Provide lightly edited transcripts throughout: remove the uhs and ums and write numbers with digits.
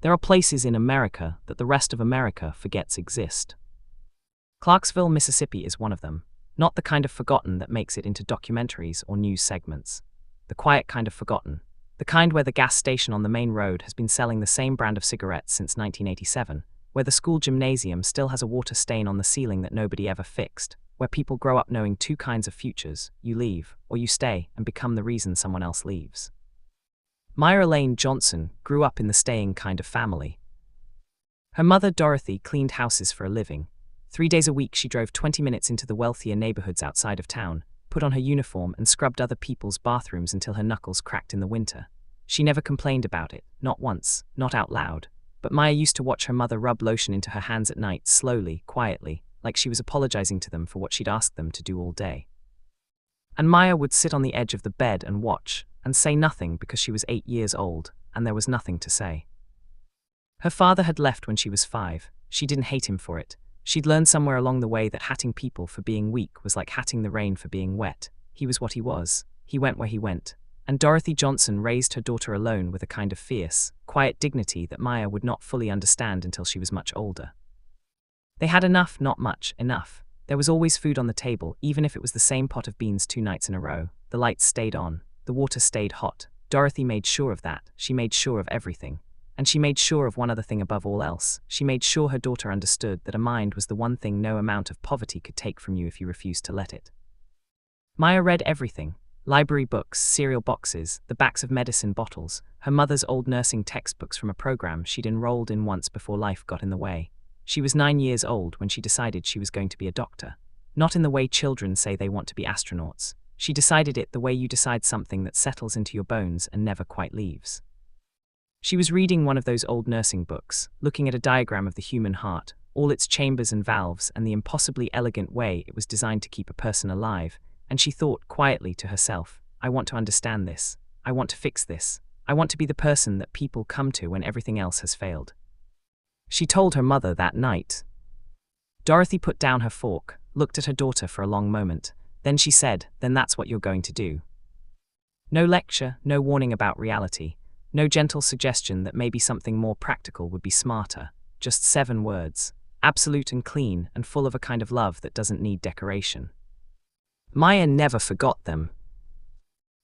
There are places in America that the rest of America forgets exist. Clarksville, Mississippi is one of them. Not the kind of forgotten that makes it into documentaries or news segments. The quiet kind of forgotten. The kind where the gas station on the main road has been selling the same brand of cigarettes since 1987, where the school gymnasium still has a water stain on the ceiling that nobody ever fixed, where people grow up knowing two kinds of futures: you leave, or you stay and become the reason someone else leaves. Maya Elaine Johnson grew up in the staying kind of family. Her mother, Dorothy, cleaned houses for a living. 3 days a week she drove 20 minutes into the wealthier neighborhoods outside of town, put on her uniform and scrubbed other people's bathrooms until her knuckles cracked in the winter. She never complained about it, not once, not out loud. But Maya used to watch her mother rub lotion into her hands at night, slowly, quietly, like she was apologizing to them for what she'd asked them to do all day. And Maya would sit on the edge of the bed and watch, and say nothing because she was 8 years old, and there was nothing to say. Her father had left when she was 5. She didn't hate him for it. She'd learned somewhere along the way that hatting people for being weak was like hatting the rain for being wet. He was what he was. He went where he went. And Dorothy Johnson raised her daughter alone with a kind of fierce, quiet dignity that Maya would not fully understand until she was much older. They had enough, not much, enough. There was always food on the table, even if it was the same pot of beans 2 nights in a row. The lights stayed on. The water stayed hot. Dorothy made sure of that. She made sure of everything. And she made sure of one other thing above all else. She made sure her daughter understood that a mind was the one thing no amount of poverty could take from you if you refused to let it. Maya read everything. Library books, cereal boxes, the backs of medicine bottles, her mother's old nursing textbooks from a program she'd enrolled in once before life got in the way. She was 9 years old when she decided she was going to be a doctor. Not in the way children say they want to be astronauts. She decided it the way you decide something that settles into your bones and never quite leaves. She was reading one of those old nursing books, looking at a diagram of the human heart, all its chambers and valves, and the impossibly elegant way it was designed to keep a person alive, and she thought quietly to herself, I want to understand this. I want to fix this. I want to be the person that people come to when everything else has failed. She told her mother that night. Dorothy put down her fork, looked at her daughter for a long moment. Then she said, then that's what you're going to do. No lecture, no warning about reality. No gentle suggestion that maybe something more practical would be smarter. Just 7 words. Absolute and clean and full of a kind of love that doesn't need decoration. Maya never forgot them.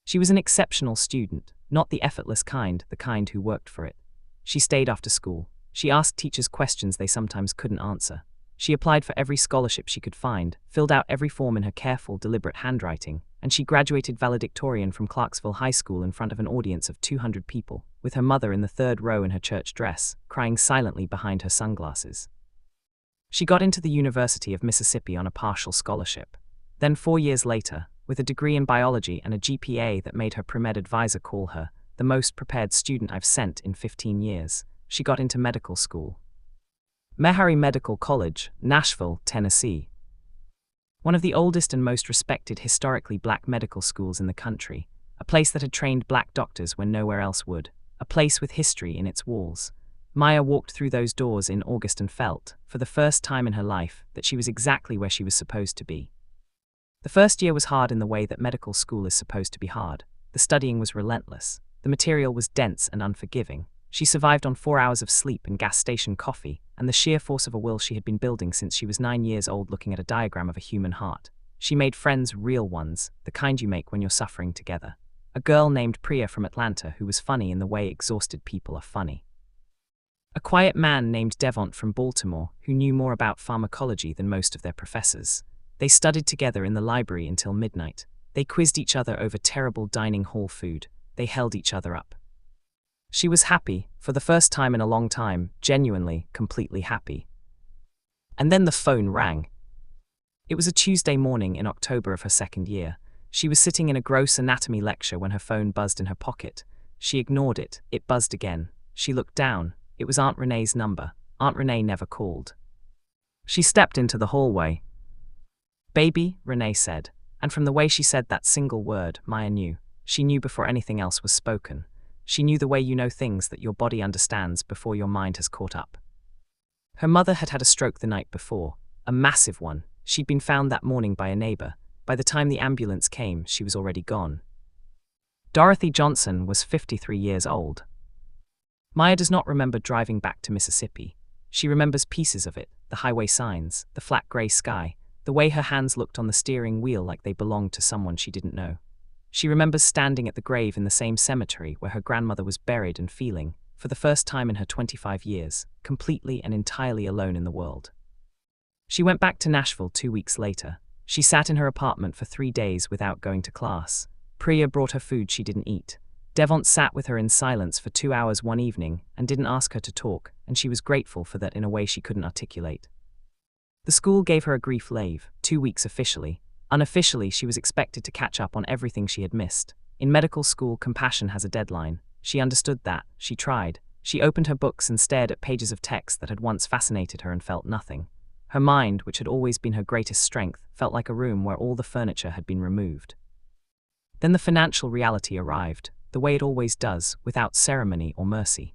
She was an exceptional student, not the effortless kind, the kind who worked for it. She stayed after school. She asked teachers questions they sometimes couldn't answer. She applied for every scholarship she could find, filled out every form in her careful, deliberate handwriting, and she graduated valedictorian from Clarksville High School in front of an audience of 200 people, with her mother in the 3rd row in her church dress, crying silently behind her sunglasses. She got into the University of Mississippi on a partial scholarship. Then 4 years later, with a degree in biology and a GPA that made her pre-med advisor call her the most prepared student I've sent in 15 years, she got into medical school. Meharry Medical College, Nashville, Tennessee. One of the oldest and most respected historically black medical schools in the country, a place that had trained black doctors when nowhere else would, a place with history in its walls. Maya walked through those doors in August and felt, for the first time in her life, that she was exactly where she was supposed to be. The first year was hard in the way that medical school is supposed to be hard. The studying was relentless. The material was dense and unforgiving. She survived on 4 hours of sleep and gas station coffee, and the sheer force of a will she had been building since she was 9 years old, looking at a diagram of a human heart. She made friends, real ones, the kind you make when you're suffering together. A girl named Priya from Atlanta who was funny in the way exhausted people are funny. A quiet man named Devont from Baltimore who knew more about pharmacology than most of their professors. They studied together in the library until midnight. They quizzed each other over terrible dining hall food. They held each other up. She was happy, for the first time in a long time, genuinely, completely happy. And then the phone rang. It was a Tuesday morning in October of her 2nd year. She was sitting in a gross anatomy lecture when her phone buzzed in her pocket. She ignored it. It buzzed again. She looked down. It was Aunt Renee's number. Aunt Renee never called. She stepped into the hallway. "Baby," Renee said, and from the way she said that single word, Maya knew. She knew before anything else was spoken. She knew the way you know things that your body understands before your mind has caught up. Her mother had had a stroke the night before, a massive one. She'd been found that morning by a neighbor. By the time the ambulance came, she was already gone. Dorothy Johnson was 53 years old. Maya does not remember driving back to Mississippi. She remembers pieces of it, the highway signs, the flat gray sky, the way her hands looked on the steering wheel like they belonged to someone she didn't know. She remembers standing at the grave in the same cemetery where her grandmother was buried and feeling, for the first time in her 25 years, completely and entirely alone in the world. She went back to Nashville 2 weeks later. She sat in her apartment for 3 days without going to class. Priya brought her food she didn't eat. Devont sat with her in silence for 2 hours one evening and didn't ask her to talk, and she was grateful for that in a way she couldn't articulate. The school gave her a grief leave, 2 weeks officially. Unofficially, she was expected to catch up on everything she had missed. In medical school, compassion has a deadline. She understood that. She tried. She opened her books and stared at pages of text that had once fascinated her and felt nothing. Her mind, which had always been her greatest strength, felt like a room where all the furniture had been removed. Then the financial reality arrived, the way it always does, without ceremony or mercy.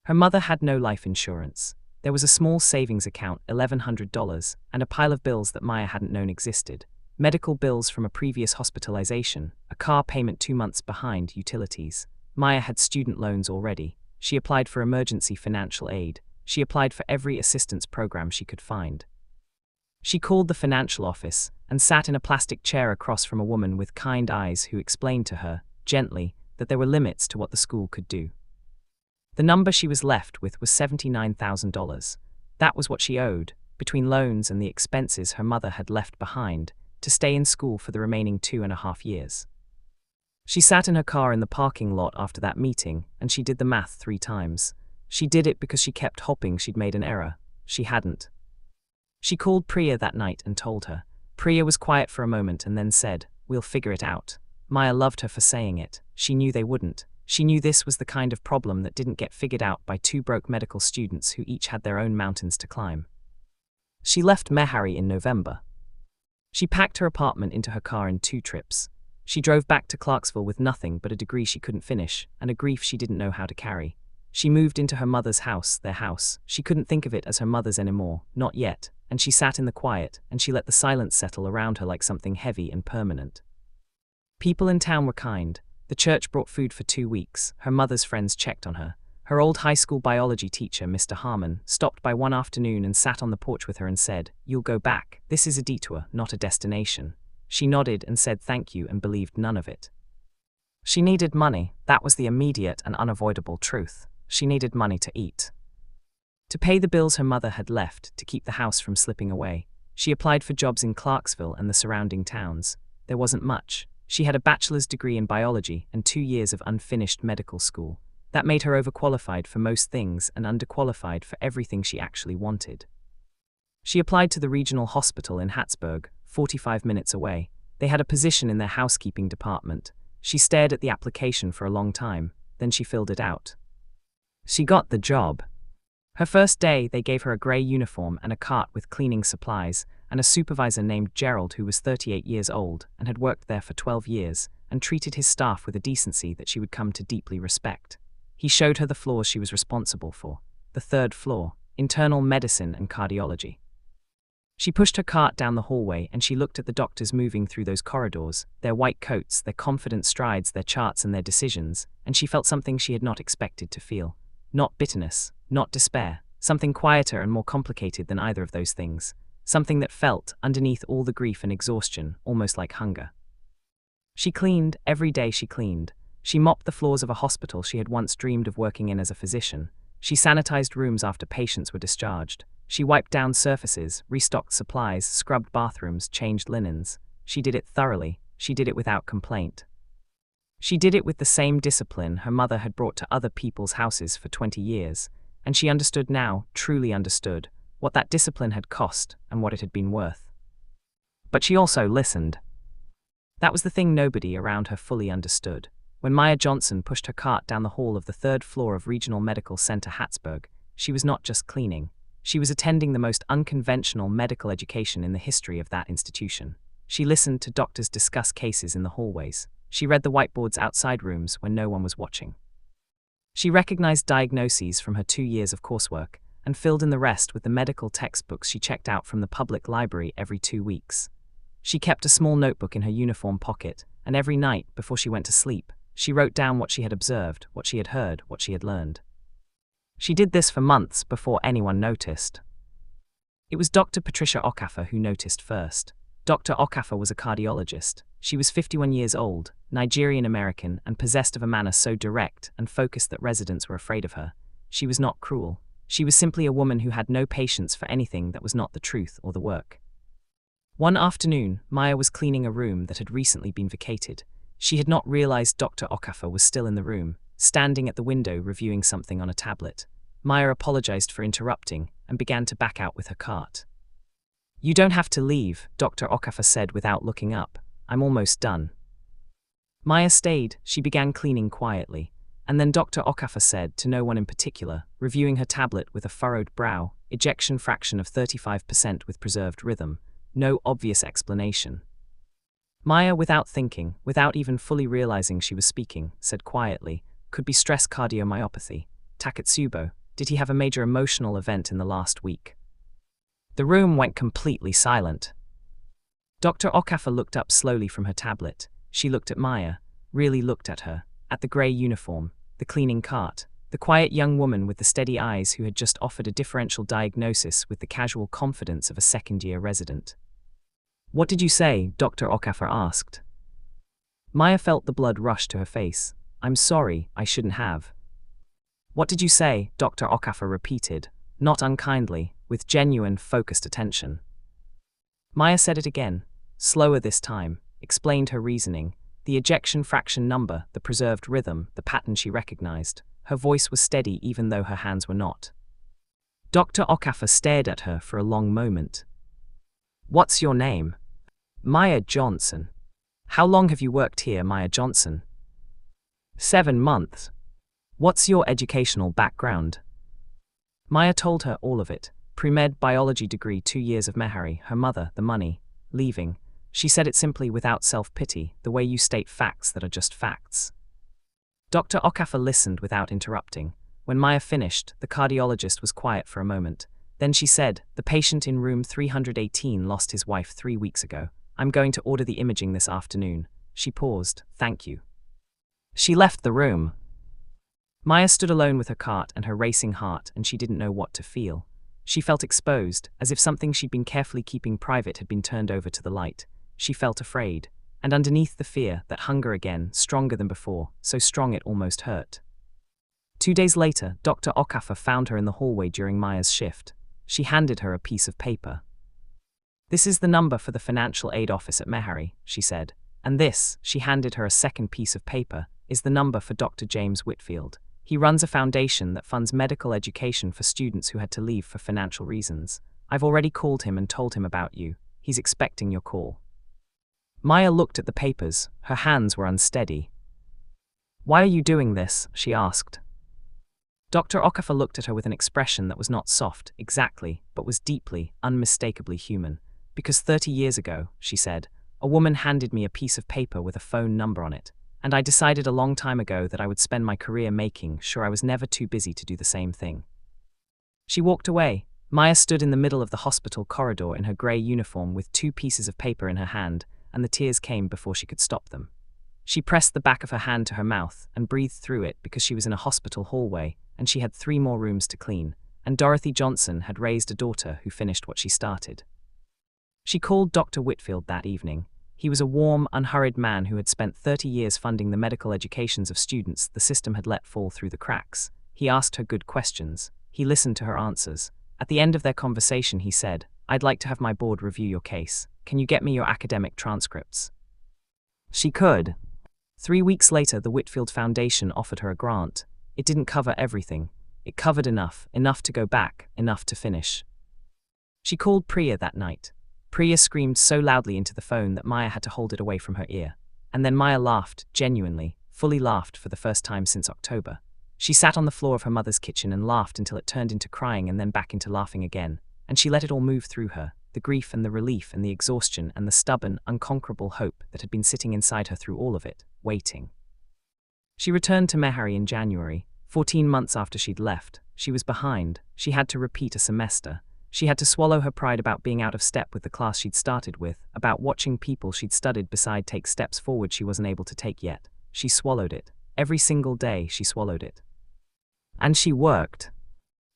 Her mother had no life insurance. There was a small savings account, $1,100, and a pile of bills that Maya hadn't known existed. Medical bills from a previous hospitalization, a car payment 2 months behind, utilities. Maya had student loans already. She applied for emergency financial aid. She applied for every assistance program she could find. She called the financial office and sat in a plastic chair across from a woman with kind eyes who explained to her, gently, that there were limits to what the school could do. The number she was left with was $79,000. That was what she owed, between loans and the expenses her mother had left behind, to stay in school for the remaining 2.5 years. She sat in her car in the parking lot after that meeting, and she did the math 3 times. She did it because she kept hoping she'd made an error. She hadn't. She called Priya that night and told her. Priya was quiet for a moment and then said, "We'll figure it out." Maya loved her for saying it. She knew they wouldn't. She knew this was the kind of problem that didn't get figured out by 2 broke medical students who each had their own mountains to climb. She left Meharry in November. She packed her apartment into her car in 2 trips. She drove back to Clarksville with nothing but a degree she couldn't finish, and a grief she didn't know how to carry. She moved into her mother's house, their house. She couldn't think of it as her mother's anymore, not yet, and she sat in the quiet, and she let the silence settle around her like something heavy and permanent. People in town were kind. The church brought food for 2 weeks. Her mother's friends checked on her. Her old high school biology teacher, Mr. Harmon, stopped by one afternoon and sat on the porch with her and said, "You'll go back. This is a detour, not a destination." She nodded and said thank you and believed none of it. She needed money. That was the immediate and unavoidable truth. She needed money to eat. To pay the bills her mother had left, to keep the house from slipping away. She applied for jobs in Clarksville and the surrounding towns. There wasn't much. She had a bachelor's degree in biology and 2 years of unfinished medical school. That made her overqualified for most things and underqualified for everything she actually wanted. She applied to the regional hospital in Hattiesburg, 45 minutes away. They had a position in their housekeeping department. She stared at the application for a long time, then she filled it out. She got the job. Her first day, they gave her a gray uniform and a cart with cleaning supplies, and a supervisor named Gerald who was 38 years old and had worked there for 12 years and treated his staff with a decency that she would come to deeply respect. He showed her the floors she was responsible for. The 3rd floor, internal medicine and cardiology. She pushed her cart down the hallway and she looked at the doctors moving through those corridors, their white coats, their confident strides, their charts and their decisions, and she felt something she had not expected to feel. Not bitterness, not despair, something quieter and more complicated than either of those things. Something that felt, underneath all the grief and exhaustion, almost like hunger. She cleaned. Every day she cleaned. She mopped the floors of a hospital she had once dreamed of working in as a physician. She sanitized rooms after patients were discharged. She wiped down surfaces, restocked supplies, scrubbed bathrooms, changed linens. She did it thoroughly. She did it without complaint. She did it with the same discipline her mother had brought to other people's houses for 20 years, and she understood now, truly understood, what that discipline had cost and what it had been worth. But she also listened. That was the thing nobody around her fully understood. When Maya Johnson pushed her cart down the hall of the 3rd floor of Regional Medical Center Hattiesburg, she was not just cleaning. She was attending the most unconventional medical education in the history of that institution. She listened to doctors discuss cases in the hallways. She read the whiteboards outside rooms when no one was watching. She recognized diagnoses from her 2 years of coursework and filled in the rest with the medical textbooks she checked out from the public library every 2 weeks. She kept a small notebook in her uniform pocket, and every night, before she went to sleep, She wrote down what she had observed, what she had heard, what she had learned. She did this for months before anyone noticed. It was Dr. Patricia Okafor who noticed first. Dr. Okafor was a cardiologist. She was 51 years old, Nigerian-American, and possessed of a manner so direct and focused that residents were afraid of her. She was not cruel. She was simply a woman who had no patience for anything that was not the truth or the work. One afternoon, Maya was cleaning a room that had recently been vacated. She had not realized Dr. Okafor was still in the room, standing at the window reviewing something on a tablet. Maya apologized for interrupting and began to back out with her cart. "You don't have to leave," Dr. Okafor said without looking up. "I'm almost done." Maya stayed. She began cleaning quietly. And then Dr. Okafor said, to no one in particular, reviewing her tablet with a furrowed brow, "Ejection fraction of 35% with preserved rhythm. No obvious explanation." Maya, without thinking, without even fully realizing she was speaking, said quietly, "Could be stress cardiomyopathy. Takotsubo, did he have a major emotional event in the last week?" The room went completely silent. Dr. Okafor looked up slowly from her tablet. She looked at Maya, really looked at her, at the grey uniform, the cleaning cart, the quiet young woman with the steady eyes who had just offered a differential diagnosis with the casual confidence of a second-year resident. "What did you say?" Dr. Okafor asked. Maya felt the blood rush to her face. "I'm sorry, I shouldn't have." "What did you say?" Dr. Okafor repeated, not unkindly, with genuine, focused attention. Maya said it again, slower this time, explained her reasoning, the ejection fraction number, the preserved rhythm, the pattern she recognized. Her voice was steady even though her hands were not. Dr. Okafor stared at her for a long moment. "What's your name?" "Maya Johnson." "How long have you worked here, Maya Johnson?" 7 months. "What's your educational background?" Maya told her all of it. Pre-med biology degree, 2 years of Mehari, her mother, the money, leaving. She said it simply without self-pity, the way you state facts that are just facts. Dr. Okafor listened without interrupting. When Maya finished, the cardiologist was quiet for a moment. Then she said, "The patient in room 318 lost his wife 3 weeks ago. I'm going to order the imaging this afternoon." She paused. "Thank you." She left the room. Maya stood alone with her cart and her racing heart, and she didn't know what to feel. She felt exposed, as if something she'd been carefully keeping private had been turned over to the light. She felt afraid, and underneath the fear, that hunger again, stronger than before, so strong it almost hurt. 2 days later, Dr. Okafor found her in the hallway during Maya's shift. She handed her a piece of paper. "This is the number for the financial aid office at Mehari," she said. "And this," she handed her a second piece of paper, "is the number for Dr. James Whitfield. He runs a foundation that funds medical education for students who had to leave for financial reasons. I've already called him and told him about you. He's expecting your call." Maya looked at the papers. Her hands were unsteady. "Why are you doing this?" she asked. Dr. Okafor looked at her with an expression that was not soft, exactly, but was deeply, unmistakably human. "Because 30 years ago," she said, "a woman handed me a piece of paper with a phone number on it. And I decided a long time ago that I would spend my career making sure I was never too busy to do the same thing." She walked away. Maya stood in the middle of the hospital corridor in her grey uniform with 2 pieces of paper in her hand, and the tears came before she could stop them. She pressed the back of her hand to her mouth and breathed through it because she was in a hospital hallway, and she had 3 more rooms to clean, and Dorothy Johnson had raised a daughter who finished what she started. She called Dr. Whitfield that evening. He was a warm, unhurried man who had spent 30 years funding the medical educations of students the system had let fall through the cracks. He asked her good questions. He listened to her answers. At the end of their conversation, he said, "I'd like to have my board review your case. Can you get me your academic transcripts?" She could. 3 weeks later, the Whitfield Foundation offered her a grant. It didn't cover everything. It covered enough to go back, enough to finish. She called Priya that night. Priya screamed so loudly into the phone that Maya had to hold it away from her ear. And then Maya laughed, genuinely, fully laughed for the first time since October. She sat on the floor of her mother's kitchen and laughed until it turned into crying and then back into laughing again. And she let it all move through her, the grief and the relief and the exhaustion and the stubborn, unconquerable hope that had been sitting inside her through all of it, waiting. She returned to Mehari in January, 14 months after she'd left. She was behind. She had to repeat a semester. She had to swallow her pride about being out of step with the class she'd started with, about watching people she'd studied beside take steps forward she wasn't able to take yet. she swallowed it. Every single day she swallowed it. And she worked.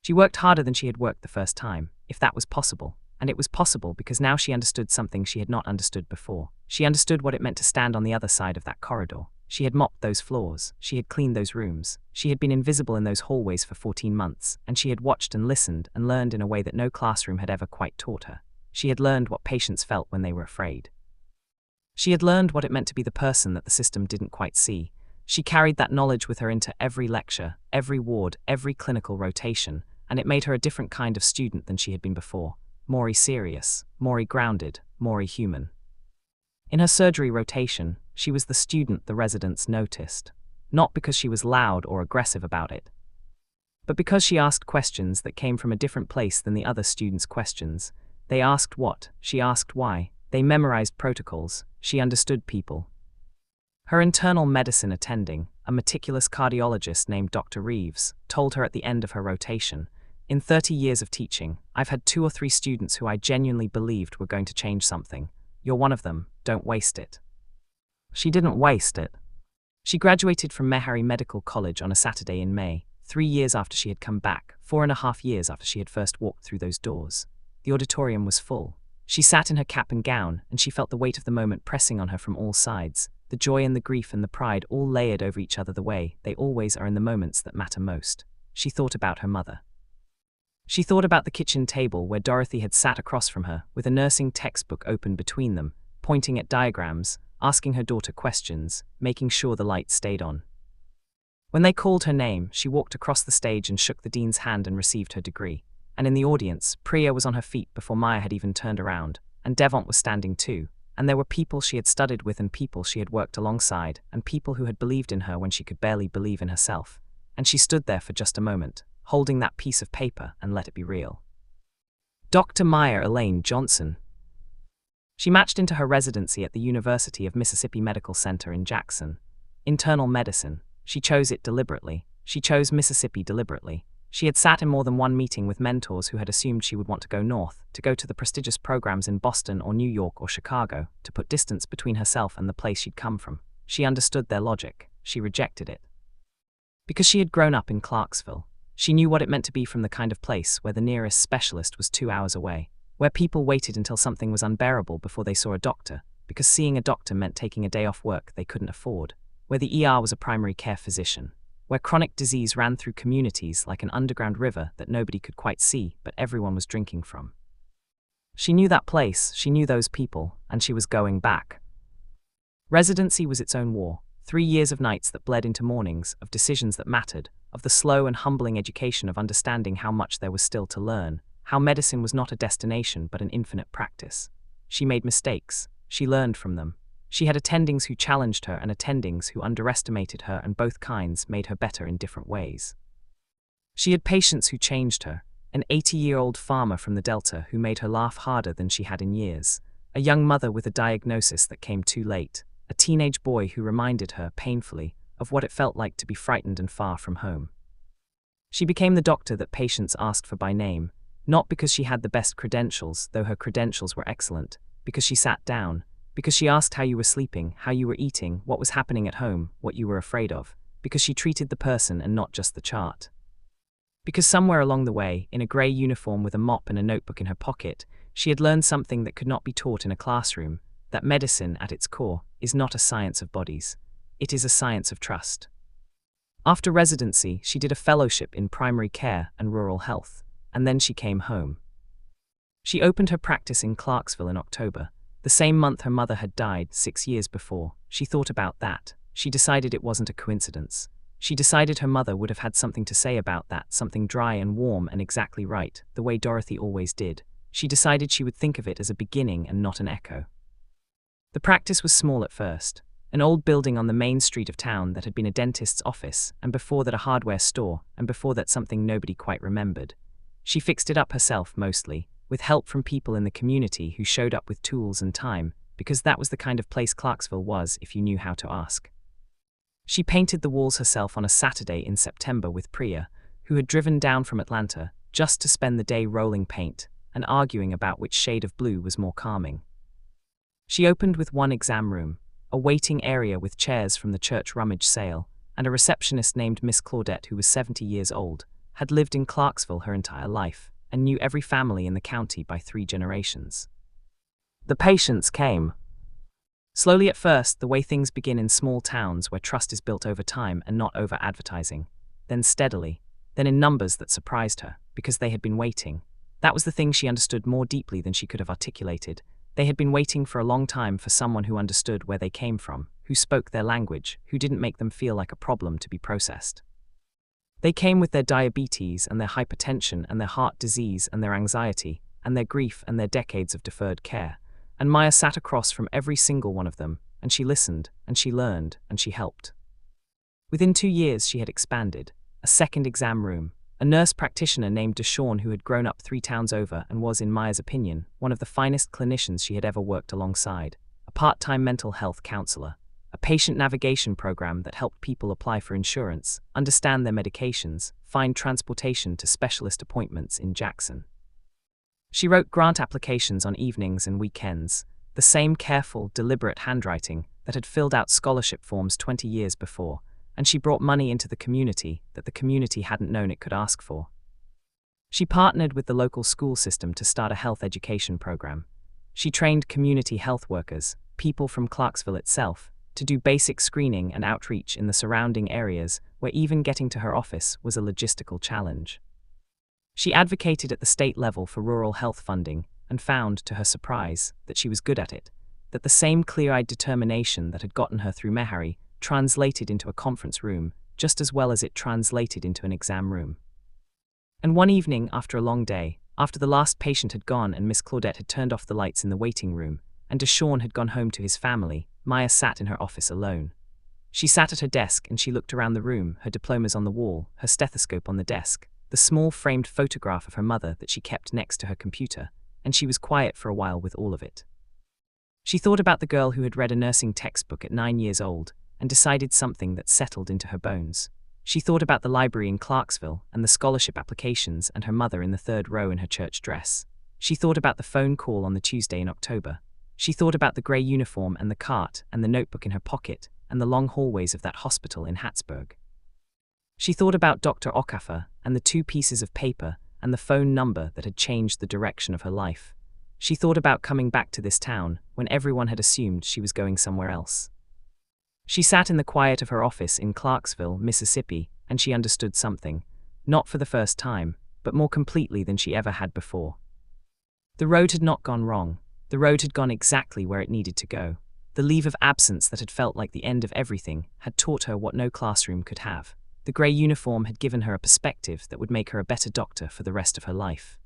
She worked harder than she had worked the first time, if that was possible. And it was possible because now she understood something she had not understood before. She understood what it meant to stand on the other side of that corridor. She had mopped those floors. She had cleaned those rooms. She had been invisible in those hallways for 14 months, and she had watched and listened and learned in a way that no classroom had ever quite taught her. She had learned what patients felt when they were afraid. She had learned what it meant to be the person that the system didn't quite see. She carried that knowledge with her into every lecture, every ward, every clinical rotation, and it made her a different kind of student than she had been before. More serious, more grounded, more human. In her surgery rotation, she was the student the residents noticed, not because she was loud or aggressive about it, but because she asked questions that came from a different place than the other students' questions. They asked what, she asked why, they memorized protocols, she understood people. Her internal medicine attending, a meticulous cardiologist named Dr. Reeves, told her at the end of her rotation, "In 30 years of teaching, I've had 2 or 3 students who I genuinely believed were going to change something. You're one of them, don't waste it." She didn't waste it. She graduated from Meharry Medical College on a Saturday in May, 3 years after she had come back, 4.5 years after she had first walked through those doors. The auditorium was full. She sat in her cap and gown, and she felt the weight of the moment pressing on her from all sides, the joy and the grief and the pride all layered over each other the way they always are in the moments that matter most. She thought about her mother. She thought about the kitchen table where Dorothy had sat across from her, with a nursing textbook open between them, pointing at diagrams, asking her daughter questions, making sure the light stayed on. When they called her name, she walked across the stage and shook the dean's hand and received her degree. And in the audience, Priya was on her feet before Maya had even turned around, and Devont was standing too, and there were people she had studied with and people she had worked alongside, and people who had believed in her when she could barely believe in herself. And she stood there for just a moment, holding that piece of paper, and let it be real. Dr. Maya Elaine Johnson. She matched into her residency at the University of Mississippi Medical Center in Jackson. Internal medicine. She chose it deliberately. She chose Mississippi deliberately. She had sat in more than one meeting with mentors who had assumed she would want to go north, to go to the prestigious programs in Boston or New York or Chicago, to put distance between herself and the place she'd come from. She understood their logic. She rejected it. Because she had grown up in Clarksville. She knew what it meant to be from the kind of place where the nearest specialist was 2 hours away, where people waited until something was unbearable before they saw a doctor, because seeing a doctor meant taking a day off work they couldn't afford, where the ER was a primary care physician, where chronic disease ran through communities like an underground river that nobody could quite see but everyone was drinking from. She knew that place, she knew those people, and she was going back. Residency was its own war. 3 years of nights that bled into mornings, of decisions that mattered, of the slow and humbling education of understanding how much there was still to learn, how medicine was not a destination but an infinite practice. She made mistakes. She learned from them. She had attendings who challenged her and attendings who underestimated her, and both kinds made her better in different ways. She had patients who changed her, an 80-year-old farmer from the Delta who made her laugh harder than she had in years, a young mother with a diagnosis that came too late, a teenage boy who reminded her, painfully, of what it felt like to be frightened and far from home. She became the doctor that patients asked for by name, not because she had the best credentials, though her credentials were excellent, because she sat down, because she asked how you were sleeping, how you were eating, what was happening at home, what you were afraid of, because she treated the person and not just the chart. Because somewhere along the way, in a grey uniform with a mop and a notebook in her pocket, she had learned something that could not be taught in a classroom, that medicine, at its core, is not a science of bodies. It is a science of trust. After residency, she did a fellowship in primary care and rural health, and then she came home. She opened her practice in Clarksville in October, the same month her mother had died 6 years before. She thought about that. She decided it wasn't a coincidence. She decided her mother would have had something to say about that, something dry and warm and exactly right, the way Dorothy always did. She decided she would think of it as a beginning and not an echo. The practice was small at first, an old building on the main street of town that had been a dentist's office, and before that a hardware store, and before that something nobody quite remembered. She fixed it up herself mostly, with help from people in the community who showed up with tools and time, because that was the kind of place Clarksville was if you knew how to ask. She painted the walls herself on a Saturday in September with Priya, who had driven down from Atlanta just to spend the day rolling paint and arguing about which shade of blue was more calming. She opened with one exam room, a waiting area with chairs from the church rummage sale, and a receptionist named Miss Claudette who was 70 years old, had lived in Clarksville her entire life, and knew every family in the county by 3 generations. The patients came. Slowly at first, the way things begin in small towns where trust is built over time and not over advertising. Then steadily, then in numbers that surprised her, because they had been waiting. That was the thing she understood more deeply than she could have articulated. They had been waiting for a long time for someone who understood where they came from, who spoke their language, who didn't make them feel like a problem to be processed. They came with their diabetes and their hypertension and their heart disease and their anxiety and their grief and their decades of deferred care. And Maya sat across from every single one of them, and she listened, and she learned, and she helped. Within 2 years she had expanded. A second exam room, a nurse practitioner named Deshawn who had grown up 3 towns over and was, in Maya's opinion, one of the finest clinicians she had ever worked alongside, a part-time mental health counselor, a patient navigation program that helped people apply for insurance, understand their medications, find transportation to specialist appointments in Jackson. She wrote grant applications on evenings and weekends, the same careful, deliberate handwriting that had filled out scholarship forms 20 years before, and she brought money into the community that the community hadn't known it could ask for. She partnered with the local school system to start a health education program. She trained community health workers, people from Clarksville itself, to do basic screening and outreach in the surrounding areas where even getting to her office was a logistical challenge. She advocated at the state level for rural health funding and found, to her surprise, that she was good at it, that the same clear-eyed determination that had gotten her through Meharry translated into a conference room just as well as it translated into an exam room. And one evening, after a long day, after the last patient had gone and Miss Claudette had turned off the lights in the waiting room, and Deshawn had gone home to his family, Maya sat in her office alone. She sat at her desk and she looked around the room, her diplomas on the wall, her stethoscope on the desk, the small framed photograph of her mother that she kept next to her computer, and she was quiet for a while with all of it. She thought about the girl who had read a nursing textbook at 9 years old and decided something that settled into her bones. She thought about the library in Clarksville and the scholarship applications and her mother in the 3rd row in her church dress. She thought about the phone call on the Tuesday in October. She thought about the grey uniform and the cart and the notebook in her pocket and the long hallways of that hospital in Hattiesburg. She thought about Dr. Okafor and the 2 pieces of paper and the phone number that had changed the direction of her life. She thought about coming back to this town when everyone had assumed she was going somewhere else. She sat in the quiet of her office in Clarksville, Mississippi, and she understood something, not for the first time, but more completely than she ever had before. The road had not gone wrong. The road had gone exactly where it needed to go. The leave of absence that had felt like the end of everything had taught her what no classroom could have. The grey uniform had given her a perspective that would make her a better doctor for the rest of her life.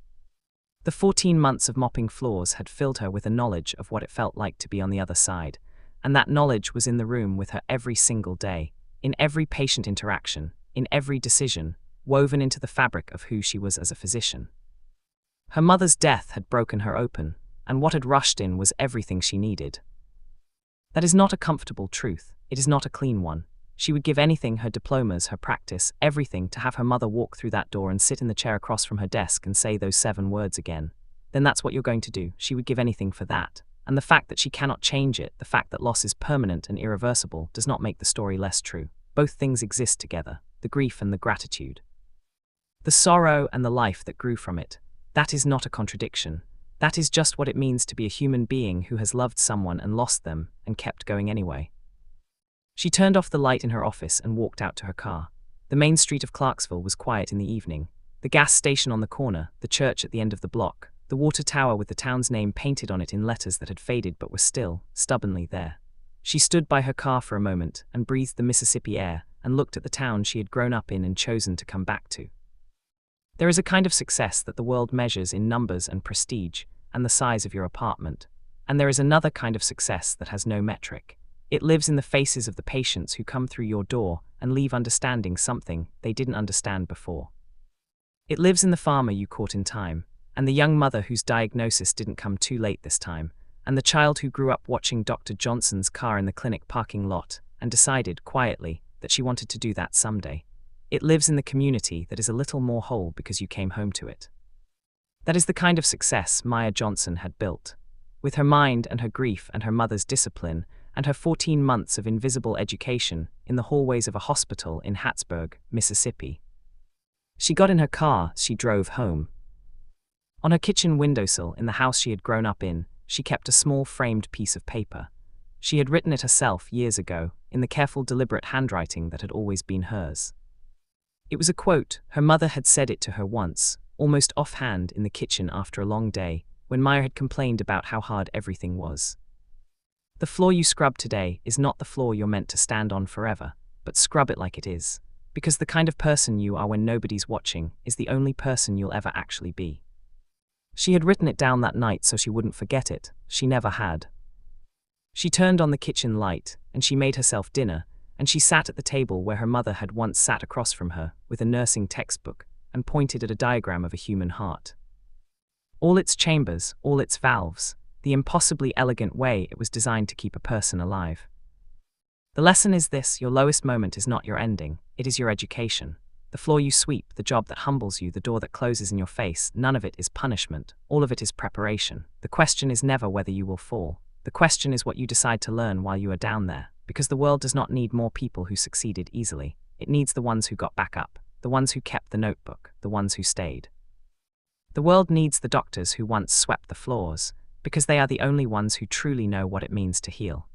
The 14 months of mopping floors had filled her with a knowledge of what it felt like to be on the other side, and that knowledge was in the room with her every single day, in every patient interaction, in every decision, woven into the fabric of who she was as a physician. Her mother's death had broken her open, and what had rushed in was everything she needed. That is not a comfortable truth. It is not a clean one. She would give anything, her diplomas, her practice, everything, to have her mother walk through that door and sit in the chair across from her desk and say those 7 words again. Then that's what you're going to do. She would give anything for that. And the fact that she cannot change it, the fact that loss is permanent and irreversible, does not make the story less true. Both things exist together, the grief and the gratitude. The sorrow and the life that grew from it. That is not a contradiction. That is just what it means to be a human being who has loved someone and lost them and kept going anyway. She turned off the light in her office and walked out to her car. The main street of Clarksville was quiet in the evening. The gas station on the corner, the church at the end of the block, the water tower with the town's name painted on it in letters that had faded but were still, stubbornly there. She stood by her car for a moment and breathed the Mississippi air and looked at the town she had grown up in and chosen to come back to. There is a kind of success that the world measures in numbers and prestige and the size of your apartment, and there is another kind of success that has no metric. It lives in the faces of the patients who come through your door and leave understanding something they didn't understand before. It lives in the farmer you caught in time, and the young mother whose diagnosis didn't come too late this time, and the child who grew up watching Dr. Johnson's car in the clinic parking lot and decided, quietly, that she wanted to do that someday. It lives in the community that is a little more whole because you came home to it. That is the kind of success Maya Johnson had built. With her mind and her grief and her mother's discipline and her 14 months of invisible education in the hallways of a hospital in Hattiesburg, Mississippi. She got in her car, she drove home. On her kitchen windowsill in the house she had grown up in, she kept a small framed piece of paper. She had written it herself years ago, in the careful, deliberate handwriting that had always been hers. It was a quote. Her mother had said it to her once, almost offhand in the kitchen after a long day, when Maya had complained about how hard everything was. The floor you scrub today is not the floor you're meant to stand on forever, but scrub it like it is, because the kind of person you are when nobody's watching is the only person you'll ever actually be. She had written it down that night so she wouldn't forget it. She never had. She turned on the kitchen light, and she made herself dinner, and she sat at the table where her mother had once sat across from her, with a nursing textbook, and pointed at a diagram of a human heart. All its chambers, all its valves, the impossibly elegant way it was designed to keep a person alive. The lesson is this: your lowest moment is not your ending, it is your education. The floor you sweep, the job that humbles you, the door that closes in your face, none of it is punishment, all of it is preparation. The question is never whether you will fall. The question is what you decide to learn while you are down there, because the world does not need more people who succeeded easily. It needs the ones who got back up, the ones who kept the notebook, the ones who stayed. The world needs the doctors who once swept the floors, because they are the only ones who truly know what it means to heal.